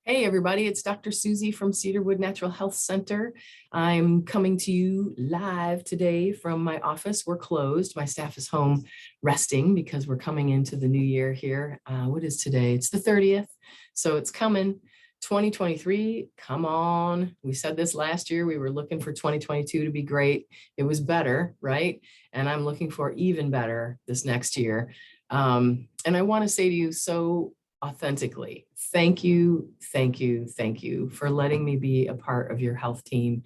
Hey everybody, it's Dr. Susie from Cedar Wood Natural Health Center. I'm coming to you live today from my office. We're closed. My staff is home resting because we're coming into the new year here. What is today? It's the 30th. So it's coming. 2023, come on. We said this last year. We were looking for 2022 to be great. It was better, right? And I'm looking for even better this next year. And I want to say to you, so authentically, thank you, thank you, thank you for letting me be a part of your health team.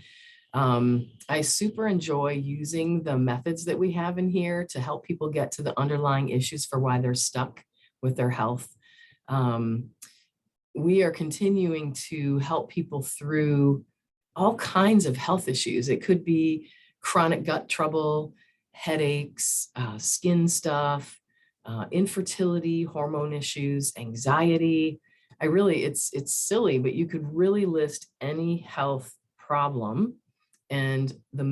I super enjoy using the methods that we have in here to help people get to the underlying issues for why they're stuck with their health. We are continuing to help people through all kinds of health issues. It could be chronic gut trouble, headaches, skin stuff, infertility, hormone issues, anxiety. It's silly, but you could really list any health problem, and the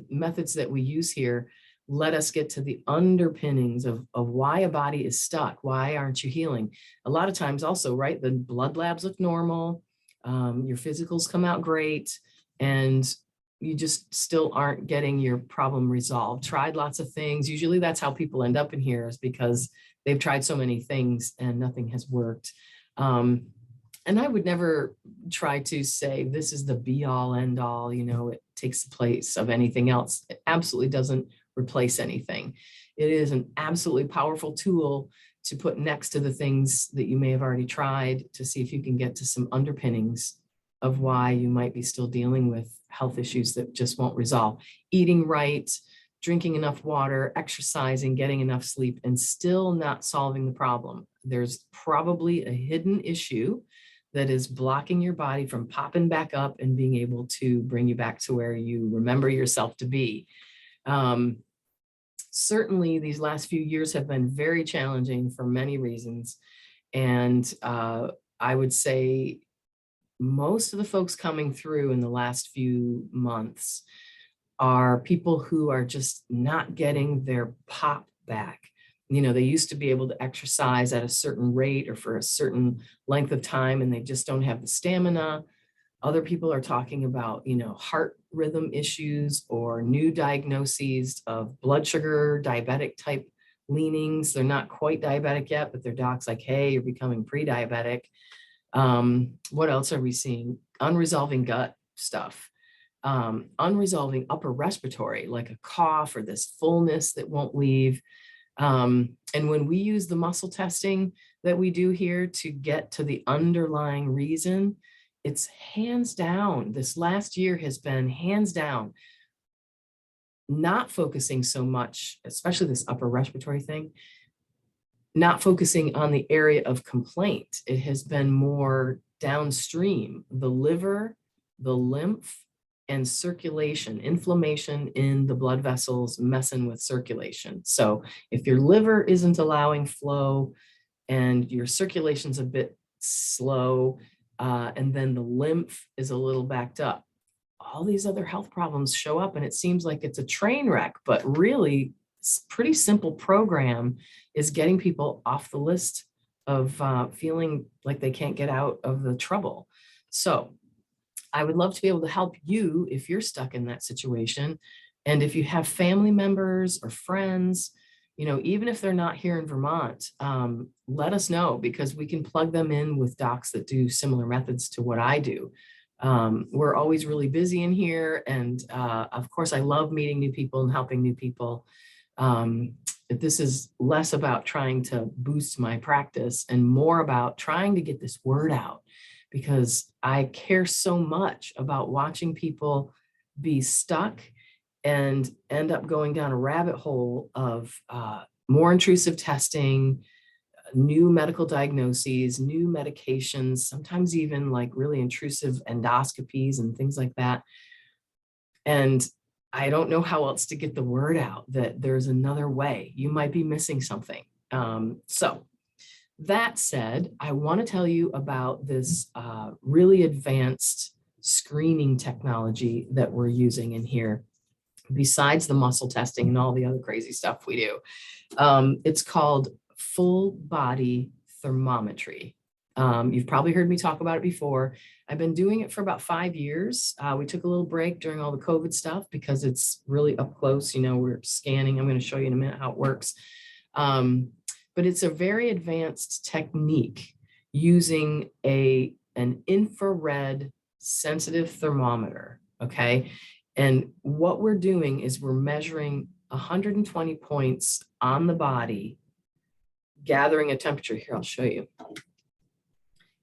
methods that we use here let us get to the underpinnings of why a body is stuck. Why aren't you healing? A lot of times also, right, the blood labs look normal, your physicals come out great, and you just still aren't getting your problem resolved. Tried lots of things. Usually that's how people end up in here, is because they've tried so many things and nothing has worked. And I would never try to say this is the be all end all, it takes the place of anything else. It absolutely doesn't replace anything. It is an absolutely powerful tool to put next to the things that you may have already tried to see if you can get to some underpinnings of why you might be still dealing with health issues that just won't resolve. Eating right, drinking enough water, exercising, getting enough sleep, and still not solving the problem. There's probably a hidden issue that is blocking your body from popping back up and being able to bring you back to where you remember yourself to be. Certainly, these last few years have been very challenging for many reasons. And I would say most of the folks coming through in the last few months are people who are just not getting their pop back. They used to be able to exercise at a certain rate or for a certain length of time, and they just don't have the stamina. Other people are talking about, heart rhythm issues or new diagnoses of blood sugar, diabetic type leanings. They're not quite diabetic yet, but their doc's like, hey, you're becoming pre-diabetic. What else are we seeing? Unresolving gut stuff. Unresolving upper respiratory, like a cough or this fullness that won't leave. And when we use the muscle testing that we do here to get to the underlying reason, it's hands down, this last year has been hands down, not focusing so much, especially this upper respiratory thing, not focusing on the area of complaint. It has been more downstream, the liver, the lymph, and circulation, inflammation in the blood vessels messing with circulation. So if your liver isn't allowing flow and your circulation's a bit slow, and then the lymph is a little backed up, all these other health problems show up, and it seems like it's a train wreck, but really it's a pretty simple program is getting people off the list of feeling like they can't get out of the trouble. So I would love to be able to help you if you're stuck in that situation. And if you have family members or friends, even if they're not here in Vermont, let us know, because we can plug them in with docs that do similar methods to what I do. We're always really busy in here. And of course, I love meeting new people and helping new people. This is less about trying to boost my practice and more about trying to get this word out, because I care so much about watching people be stuck and end up going down a rabbit hole of more intrusive testing, new medical diagnoses, new medications, sometimes even like really intrusive endoscopies and things like that. And I don't know how else to get the word out that there's another way. You might be missing something. So that said, I want to tell you about this really advanced screening technology that we're using in here, besides the muscle testing and all the other crazy stuff we do. It's called full body thermometry. You've probably heard me talk about it before. I've been doing it for about 5 years. We took a little break during all the COVID stuff because it's really up close. We're scanning. I'm going to show you in a minute how it works. Um, but it's a very advanced technique using an infrared sensitive thermometer. Okay. And what we're doing is we're measuring 120 points on the body, gathering a temperature. Here, I'll show you.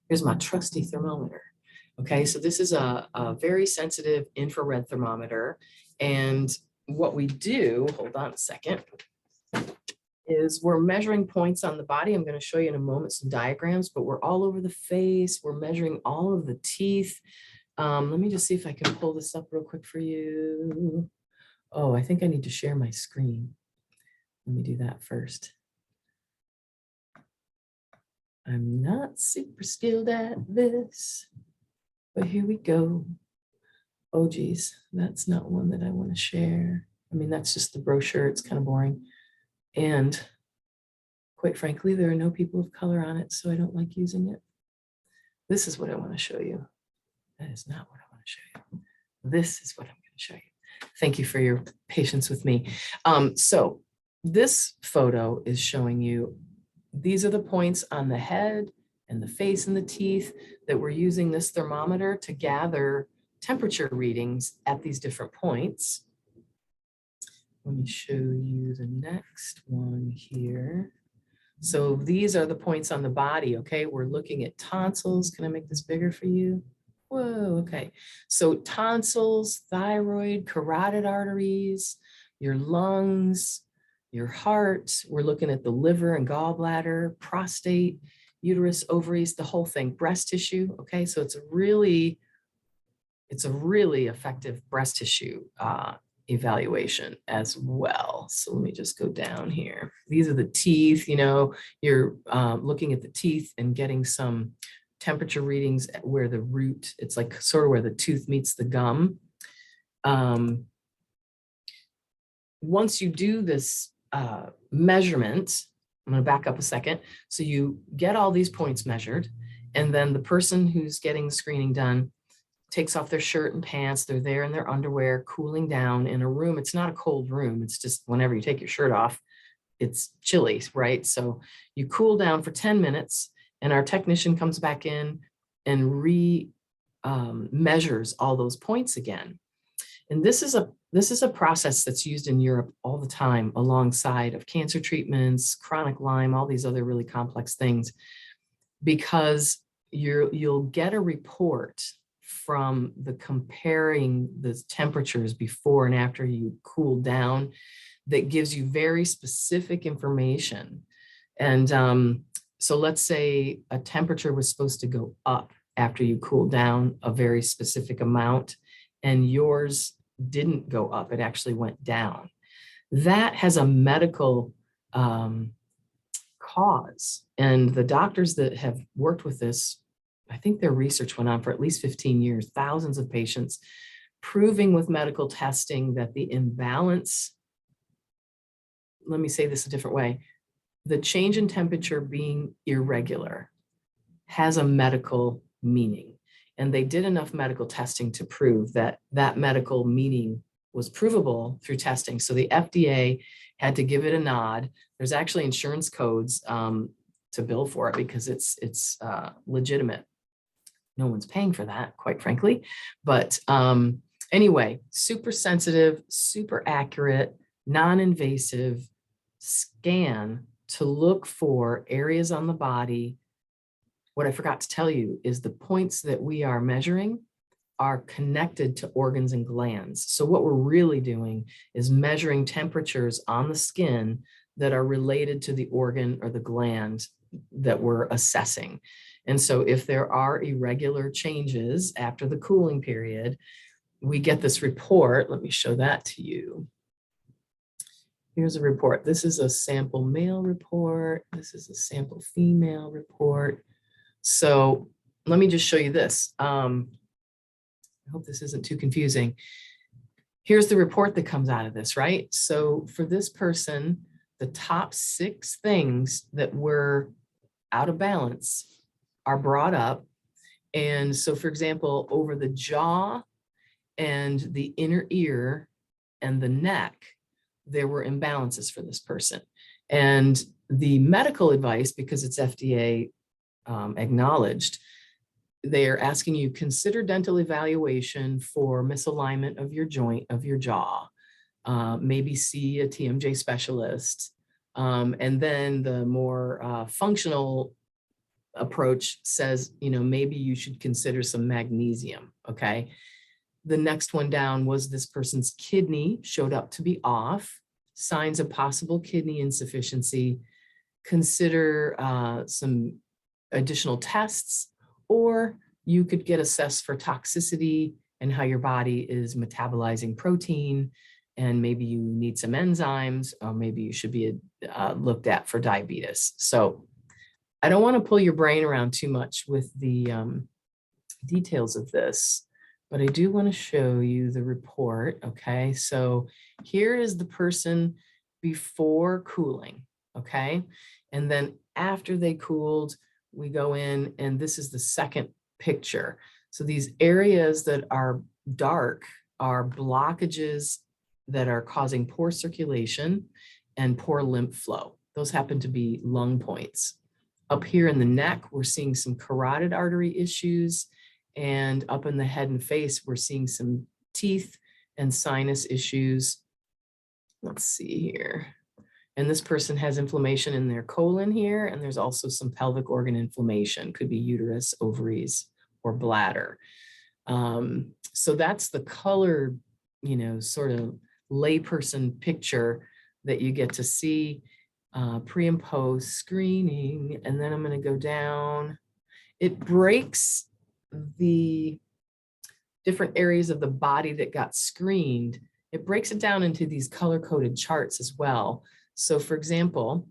Here's my trusty thermometer. Okay, so this is a very sensitive infrared thermometer. And what we do, hold on a second, is we're measuring points on the body. I'm going to show you in a moment some diagrams, but we're all over the face. We're measuring all of the teeth. Let me just see if I can pull this up real quick for you. Oh, I think I need to share my screen. Let me do that first. I'm not super skilled at this, but here we go. Oh geez, that's not one that I want to share. I mean, that's just the brochure. It's kind of boring. And quite frankly, there are no people of color on it, so I don't like using it. This is what I want to show you. That is not what I want to show you. This is what I'm going to show you. Thank you for your patience with me. So this photo is showing you, these are the points on the head and the face and the teeth that we're using this thermometer to gather temperature readings at these different points. Let me show you the next one here. So these are the points on the body, okay? We're looking at tonsils. Can I make this bigger for you? Whoa, okay. So tonsils, thyroid, carotid arteries, your lungs, your heart. We're looking at the liver and gallbladder, prostate, uterus, ovaries, the whole thing, breast tissue, okay? So it's a really effective breast tissue evaluation as well. So let me just go down here. These are the teeth, you're looking at the teeth and getting some temperature readings where the root, it's like sort of where the tooth meets the gum. Once you do this measurement, I'm going to back up a second. So you get all these points measured, and then the person who's getting the screening done takes off their shirt and pants. They're there in their underwear, cooling down in a room. It's not a cold room. It's just whenever you take your shirt off, it's chilly, right? So you cool down for 10 minutes, and our technician comes back in and measures all those points again. And this is a process that's used in Europe all the time alongside of cancer treatments, chronic Lyme, all these other really complex things, because you'll get a report from the comparing the temperatures before and after you cool down that gives you very specific information. And so let's say a temperature was supposed to go up after you cool down a very specific amount, and yours didn't go up, it actually went down. That has a medical cause. And the doctors that have worked with this, I think their research went on for at least 15 years, thousands of patients, proving with medical testing that the imbalance, let me say this a different way, the change in temperature being irregular has a medical meaning. And they did enough medical testing to prove that that medical meaning was provable through testing. So the FDA had to give it a nod. There's actually insurance codes to bill for it because it's legitimate. No one's paying for that, quite frankly. But anyway, super sensitive, super accurate, non-invasive scan to look for areas on the body. What I forgot to tell you is the points that we are measuring are connected to organs and glands. So what we're really doing is measuring temperatures on the skin that are related to the organ or the gland that we're assessing. And so if there are irregular changes after the cooling period, we get this report. Let me show that to you. Here's a report. This is a sample male report. This is a sample female report. So let me just show you this. I hope this isn't too confusing. Here's the report that comes out of this, right? So for this person, the top 6 things that were out of balance are brought up. And so, for example, over the jaw and the inner ear and the neck, there were imbalances for this person. And the medical advice, because it's FDA acknowledged, they are asking you consider dental evaluation for misalignment of your joint, of your jaw, maybe see a TMJ specialist. And then the more functional approach says, maybe you should consider some magnesium, okay? The next one down was this person's kidney showed up to be off, signs of possible kidney insufficiency, consider some additional tests, or you could get assessed for toxicity and how your body is metabolizing protein, and maybe you need some enzymes, or maybe you should be looked at for diabetes. So I don't want to pull your brain around too much with the details of this, but I do want to show you the report, okay? So here is the person before cooling, okay? And then after they cooled, we go in, and this is the second picture. So these areas that are dark are blockages that are causing poor circulation and poor lymph flow. Those happen to be lung points. Up here in the neck, we're seeing some carotid artery issues, and up in the head and face, we're seeing some teeth and sinus issues. Let's see here. And this person has inflammation in their colon here, and there's also some pelvic organ inflammation, could be uterus, ovaries, or bladder. So that's the color, sort of layperson picture that you get to see pre and post screening. And then I'm going to go down. It breaks the different areas of the body that got screened. It breaks it down into these color-coded charts as well. So for example,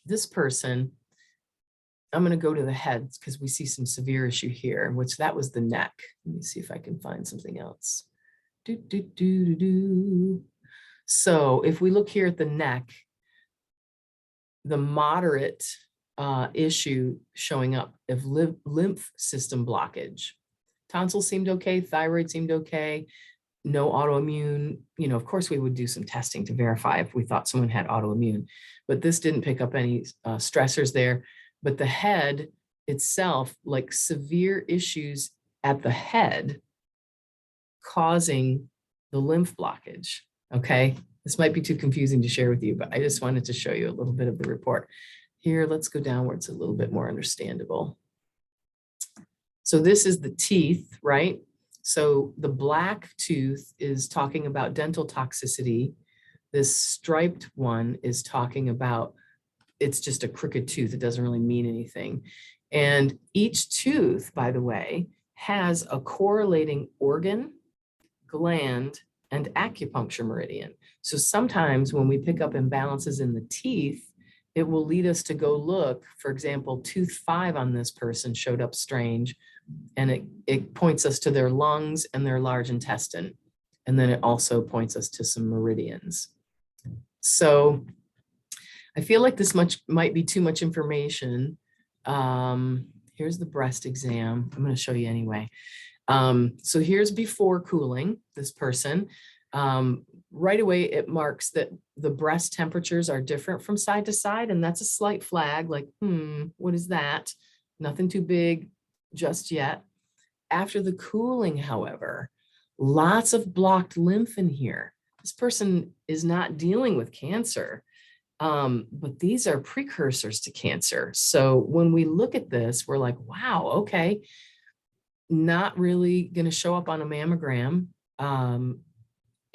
this person, I'm going to go to the head because we see some severe issue here, which that was the neck. Let me see if I can find something else. So if we look here at the neck, the moderate issue showing up of lymph system blockage. Tonsils seemed okay, thyroid seemed okay, no autoimmune. Of course we would do some testing to verify if we thought someone had autoimmune, but this didn't pick up any stressors there. But the head itself, like severe issues at the head causing the lymph blockage, okay? This might be too confusing to share with you, but I just wanted to show you a little bit of the report. Here, let's go downwards a little bit more understandable. So this is the teeth, right? So the black tooth is talking about dental toxicity. This striped one is talking about, it's just a crooked tooth. It doesn't really mean anything. And each tooth, by the way, has a correlating organ, gland, and acupuncture meridian. So sometimes when we pick up imbalances in the teeth, it will lead us to go look. For example, tooth 5 on this person showed up strange, and it points us to their lungs and their large intestine. And then it also points us to some meridians. So I feel like this might be too much information. Here's the breast exam. I'm going to show you anyway. So here's before cooling this person. Right away, it marks that the breast temperatures are different from side to side, and that's a slight flag, like, what is that? Nothing too big just yet. After the cooling, however, lots of blocked lymph in here. This person is not dealing with cancer, but these are precursors to cancer. So when we look at this, we're like, wow, okay, not really going to show up on a mammogram.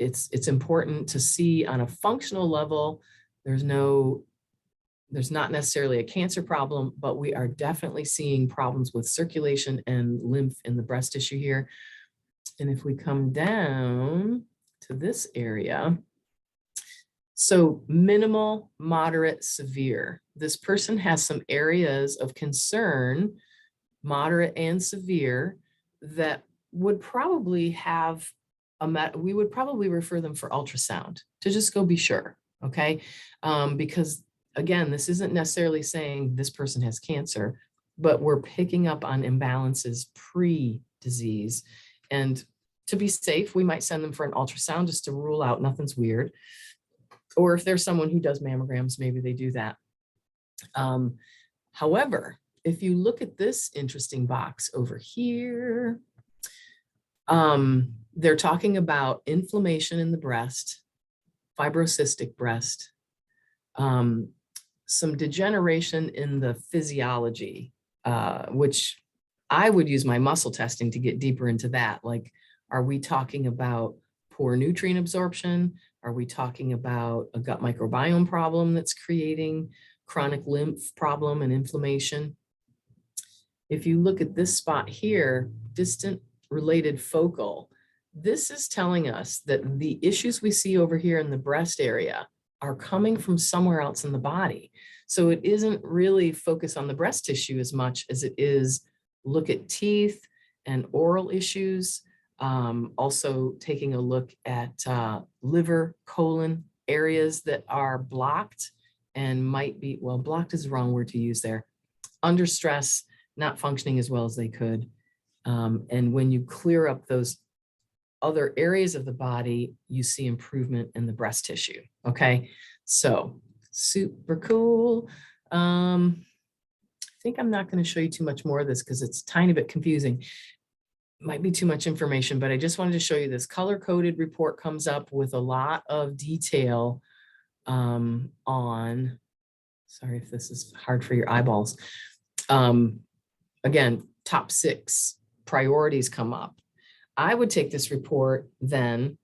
It's important to see on a functional level. There's not necessarily a cancer problem, but we are definitely seeing problems with circulation and lymph in the breast tissue here. And if we come down to this area, so minimal, moderate, severe. This person has some areas of concern, moderate and severe, that would probably have we would probably refer them for ultrasound to just go be sure, okay? Because again, this isn't necessarily saying this person has cancer. but we're picking up on imbalances pre-disease. And to be safe, we might send them for an ultrasound just to rule out nothing's weird. Or if there's someone who does mammograms, maybe they do that. However, if you look at this interesting box over here, they're talking about inflammation in the breast, fibrocystic breast, some degeneration in the physiology, which I would use my muscle testing to get deeper into that. Like, are we talking about poor nutrient absorption? Are we talking about a gut microbiome problem that's creating chronic lymph problem and inflammation? If you look at this spot here, distant related focal, this is telling us that the issues we see over here in the breast area are coming from somewhere else in the body. So it isn't really focused on the breast tissue as much as it is look at teeth and oral issues. Also taking a look at liver, colon areas that are blocked and might be, well, blocked is the wrong word to use there, under stress, not functioning as well as they could. And when you clear up those other areas of the body, you see improvement in the breast tissue. Okay, so super cool. I think I'm not going to show you too much more of this because it's a tiny bit confusing. Might be too much information, but I just wanted to show you this color-coded report comes up with a lot of detail on, sorry if this is hard for your eyeballs. Again, top 6 priorities come up. I would take this report then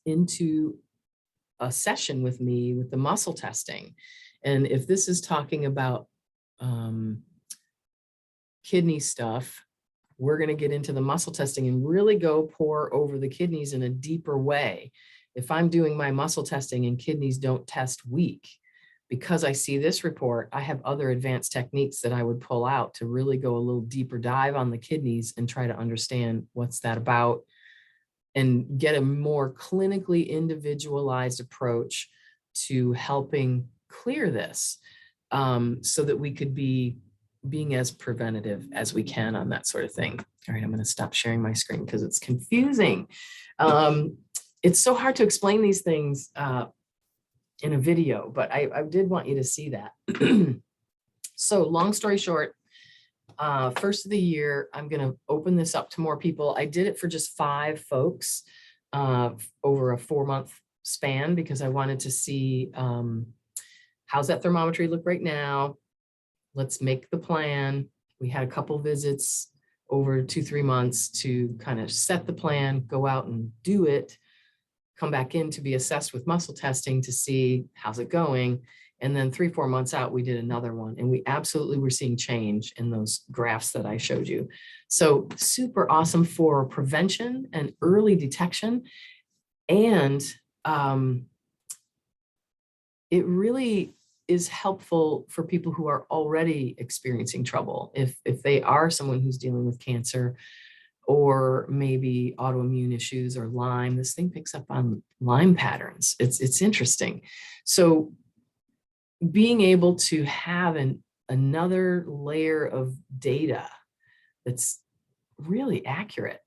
into a session with me with the muscle testing. And if this is talking about kidney stuff, we're going to get into the muscle testing and really go pour over the kidneys in a deeper way. If I'm doing my muscle testing and kidneys don't test weak, because I see this report, I have other advanced techniques that I would pull out to really go a little deeper dive on the kidneys and try to understand what's that about and get a more clinically individualized approach to helping clear this, so that we could be being as preventative as we can on that sort of thing. All right, I'm going to stop sharing my screen because it's confusing. It's so hard to explain these things in a video, but I did want you to see that. So long story short, first of the year, I'm going to open this up to more people. I did it for just 5 folks over a 4-month span because I wanted to see how's that thermometry look right now. Let's make the plan. We had a couple visits over 2-3 months to kind of set the plan, go out and do it, come back in to be assessed with muscle testing to see how's it going. And then 3-4 months out, we did another one and we absolutely were seeing change in those graphs that I showed you. So super awesome for prevention and early detection. And it really is helpful for people who are already experiencing trouble. If they are someone who's dealing with cancer or maybe autoimmune issues or Lyme, this thing picks up on Lyme patterns. It's interesting. So being able to have another layer of data that's really accurate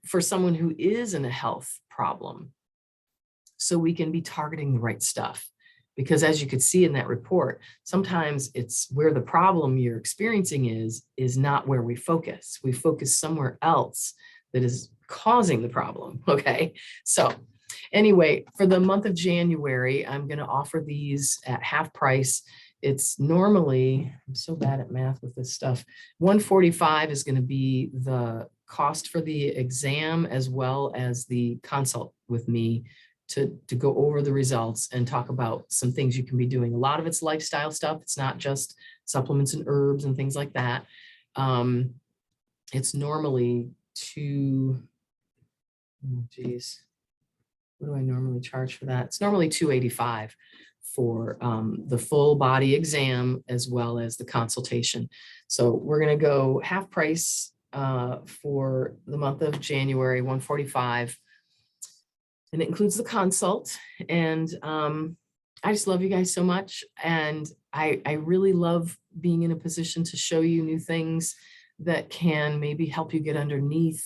for someone who is in a health problem, so we can be targeting the right stuff. Because as you could see in that report, sometimes it's where the problem you're experiencing is not where we focus. We focus somewhere else that is causing the problem, okay? So anyway, for the month of January, I'm gonna offer these at half price. It's normally, I'm so bad at math with this stuff, $145 is gonna be the cost for the exam as well as the consult with me to go over the results and talk about some things you can be doing. A lot of it's lifestyle stuff. It's not just supplements and herbs and things like that. It's normally what do I normally charge for that? It's normally $285 for the full body exam as well as the consultation. So we're gonna go half price for the month of January, $145. And it includes the consult. And I just love you guys so much. And I really love being in a position to show you new things that can maybe help you get underneath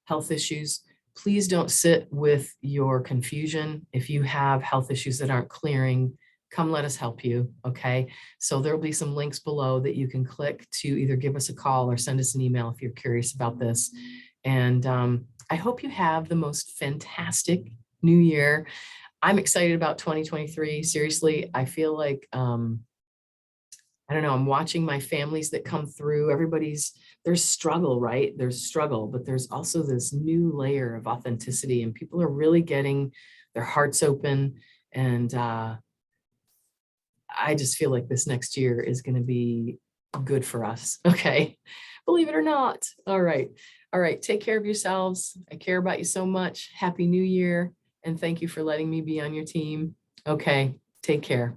health issues. Please don't sit with your confusion. If you have health issues that aren't clearing, come let us help you. Okay. So there'll be some links below that you can click to either give us a call or send us an email if you're curious about this. And I hope you have the most fantastic new year. I'm excited about 2023. Seriously, I feel like, I don't know, I'm watching my families that come through. There's struggle, right? There's struggle, but there's also this new layer of authenticity, and people are really getting their hearts open. And I just feel like this next year is going to be good for us. Okay. Believe it or not. All right. All right. Take care of yourselves. I care about you so much. Happy New Year. And thank you for letting me be on your team. Okay. Take care.